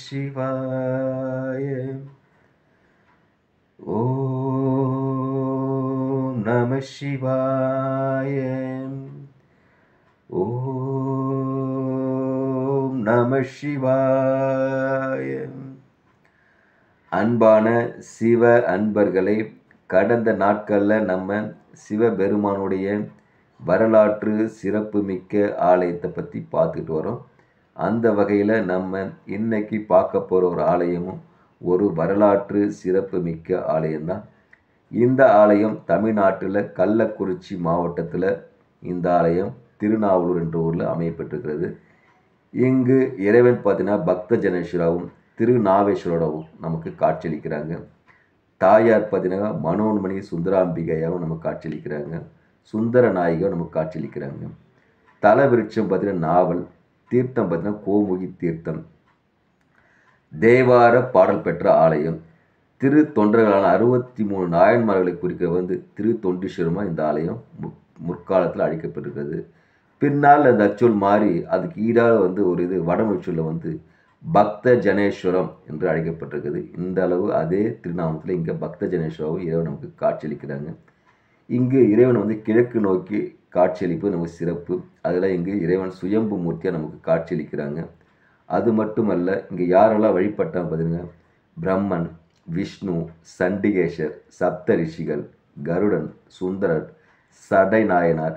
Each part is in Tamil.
சிவாய. ஓம் நம சிவாய. ஓம் நம சிவாய. அன்பான சிவ அன்பர்களே, கடந்த நாட்களில் நம்ம சிவபெருமானுடைய வரலாற்று சிறப்புமிக்க ஆலயத்தை பற்றி பார்த்துட்டு வரோம். அந்த வகையில் நம்ம இன்னைக்கு பார்க்க போகிற ஒரு ஆலயமும் ஒரு வரலாற்று சிறப்புமிக்க ஆலயம்தான். இந்த ஆலயம் தமிழ்நாட்டில் கள்ளக்குறிச்சி மாவட்டத்தில் இந்த ஆலயம் திருநாவலூர் என்ற ஊரில் அமையப்பட்டிருக்கிறது. இங்கு இறைவன் பார்த்தீங்கன்னா பக்த ஜனேஸ்வராவும் திருநாவேஸ்வரோடவும் நமக்கு காட்சியளிக்கிறாங்க. தாயார் பார்த்தீங்கன்னா மனோன்மணி சுந்தராம்பிகையாகவும் நமக்கு காட்சியளிக்கிறாங்க. சுந்தர நாயகம் நமக்கு காட்சியளிக்கிறாங்க. தல விருட்சம் பார்த்தீங்கன்னா நாவல், தீர்த்தம் பார்த்தீங்கன்னா கோமுகி தீர்த்தம். தேவார பாடல் பெற்ற ஆலயம். திரு தொண்டர்களான 63 நாயன்மார்களை குறிக்க திரு தொண்டீஸ்வரமாக இந்த ஆலயம் முற்காலத்தில் அழைக்கப்பட்டிருக்கிறது. பின்னால் அந்த அச்சொல் மாறி அதுக்கு ஈடாக ஒரு வடமொழிச்சொல்ல பக்த ஜனேஸ்வரம் என்று அழைக்கப்பட்டிருக்குது. இந்த அளவு அதே திருநாமத்தில் இங்கே பக்த ஜனேஸ்வராவும் இறைவன் நமக்கு காட்சியளிக்கிறாங்க. இங்கு இறைவன் கிழக்கு நோக்கி காட்சியளிப்பது நமக்கு சிறப்பு. அதில் இங்கு இறைவன் சுயம்பு மூர்த்தியாக நமக்கு காட்சியளிக்கிறாங்க. அது மட்டுமல்ல, இங்கே யாரெல்லாம் வழிபட்டாங்க பார்த்தீங்கன்னா பிரம்மன், விஷ்ணு, சண்டிகேஷர், சப்த ரிஷிகள், கருடன், சுந்தரர், சடை நாயனார்,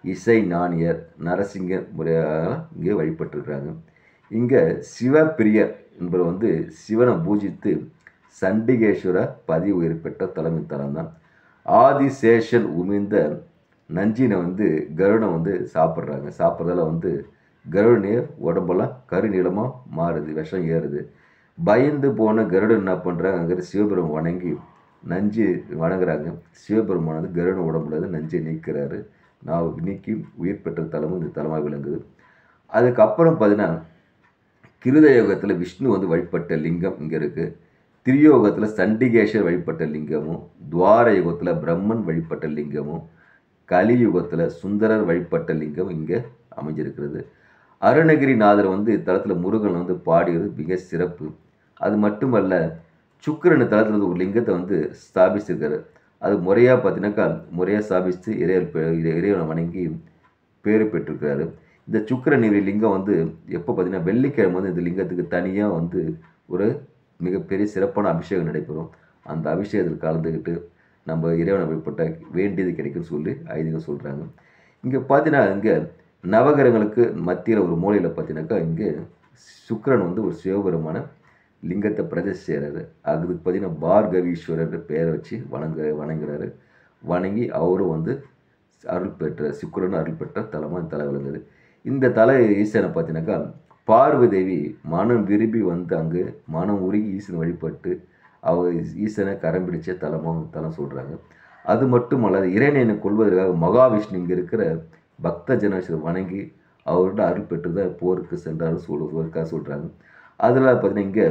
இசை ஞானியர், நரசிங்கர் முறையாக இங்கே வழிபட்டிருக்கிறாங்க. இங்கே சிவப்பிரியர் என்பவர் சிவனை பூஜித்து சண்டிகேஸ்வர பதிவு உயிர் பெற்ற தலைமை தலம் தான். ஆதிசேஷன் உமிழ்ந்த நஞ்சினை கருடன் சாப்பிட்றாங்க. சாப்பிட்றதால கருடநீர் உடம்பெல்லாம் கருநீளமாக மாறுது, விஷம் ஏறுது. பயந்து போன கருடன் என்ன பண்ணுறாங்க, அங்கே சிவபெருமான் வணங்கி நஞ்சு வணங்குறாங்க. சிவபெருமான் கருடன் உடம்புல நஞ்சை நீக்கிறாரு. நீக்கி உயிர் பெற்ற தலமும் இந்த தலமாக விளங்குது. அதுக்கப்புறம் பார்த்தீங்கன்னா கிருதயோகத்தில் விஷ்ணு வழிபட்ட லிங்கம் இங்கே இருக்குது. திரியோகத்தில் சண்டிகேஸ்வர் வழிபட்ட லிங்கமும், துவார யுகத்தில் பிரம்மன் வழிபட்ட லிங்கமும், கலியுகத்தில் சுந்தரர் வழிபட்ட லிங்கம் இங்கே அமைஞ்சிருக்கிறது. அருணகிரிநாதர் தலத்தில் முருகன் பாடியது மிக சிறப்பு. அது மட்டுமல்ல, சுக்கிரன் தலத்தில் ஒரு லிங்கத்தை ஸ்தாபிச்சிருக்காரு. அது முறையாக பார்த்தீங்கன்னாக்கா முறையாக ஸ்தாபித்து இறைவனை வணங்கி பேறு பெற்றிருக்கிறாரு. இந்த சுக்கிரநீரி லிங்கம் எப்போ பார்த்தீங்கன்னா வெள்ளிக்கிழமை இந்த லிங்கத்துக்கு தனியாக ஒரு மிகப்பெரிய சிறப்பான அபிஷேகம் நடைபெறும். அந்த அபிஷேகத்தில் கலந்துக்கிட்டு நம்ம இறைவனை வழிபட்ட வேண்டியது கிடைக்குன்னு சொல்லி ஐதீகம் சொல்கிறாங்க. இங்கே பார்த்தீங்கன்னா இங்கே நவகிரகங்களுக்கு மத்தியில் ஒரு மூலையில் பார்த்தீங்கன்னாக்கா இங்கே சுக்கிரன் ஒரு சிவபெருமான லிங்கத்தை பிரதிஷ்டை செய்கிறாரு. அதுக்கு பார்த்தீங்கன்னா பார்கவீஸ்வரர் பெயரை வச்சு வணங்குறாரு. வணங்கி அவரும் அருள் பெற்ற சுக்கிரன் அருள் பெற்ற தலமாக இந்த தலை விளங்குது. இந்த தலை ஈசனை பார்த்தீங்கன்னாக்கா பார்வதி தேவி மனம் விரும்பி அங்கு மனம் உருகி ஈசனை வழிபட்டு அவங்க ஈசனை கரம் பிடிச்ச தலம் சொல்கிறாங்க. அது மட்டும் அல்லாது இறைவனை கொள்வதற்காக மகாவிஷ்ணு இங்கே இருக்கிற பக்த ஜனேஸ்வரர் வணங்கி அவரோட அருள் பெற்று தான் போருக்கு சென்றாரு சொல்கிறாங்க. அதில் பார்த்தீங்கன்னா இங்கே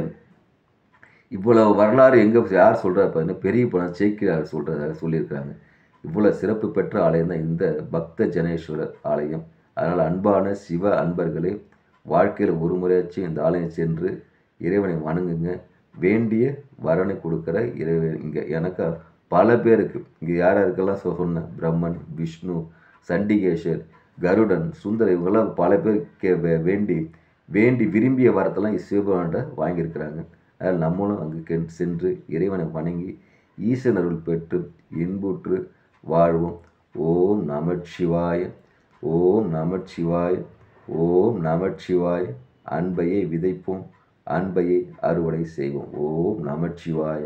இவ்வளோ வரலாறு எங்கே யார் சொல்கிறார் பார்த்தீங்கன்னா பெரிய பணம் சேக்கிரார் சொல்கிறதாக சொல்லியிருக்கிறாங்க. இவ்வளோ சிறப்பு பெற்ற ஆலயம் தான் இந்த பக்த ஜனேஸ்வரர் ஆலயம். அதனால் அன்பான சிவ அன்பர்களே, வாழ்க்கையில் ஒரு முறையாச்சும் இந்த ஆலயம் சென்று இறைவனை வணங்குங்க. வேண்டிய வரனை கொடுக்குற இறைவன் இங்கே எனக்கு பல பேருக்கு இங்கே யாருக்கெல்லாம் சொன்னேன், பிரம்மன், விஷ்ணு, சண்டிகேஸ்வர், கருடன், சுந்தர், இவங்கெல்லாம் பல பேர் வேண்டி விரும்பிய வரத்தெல்லாம் சிவபெருமான்கிட்ட வாங்கியிருக்கிறாங்க. அதனால் நம்மளும் அங்கு சென்று இறைவனை வணங்கி ஈசன் அருள் பெற்று இன்புற்று வாழ்வோம். ஓம் நமச்சிவாய. ஓம் நமச்சிவாய. ஓம் நமச்சிவாய. அன்பையை விதைப்போம், அன்பையை அறுவடை செய்வோம். ஓம் நமச்சிவாய.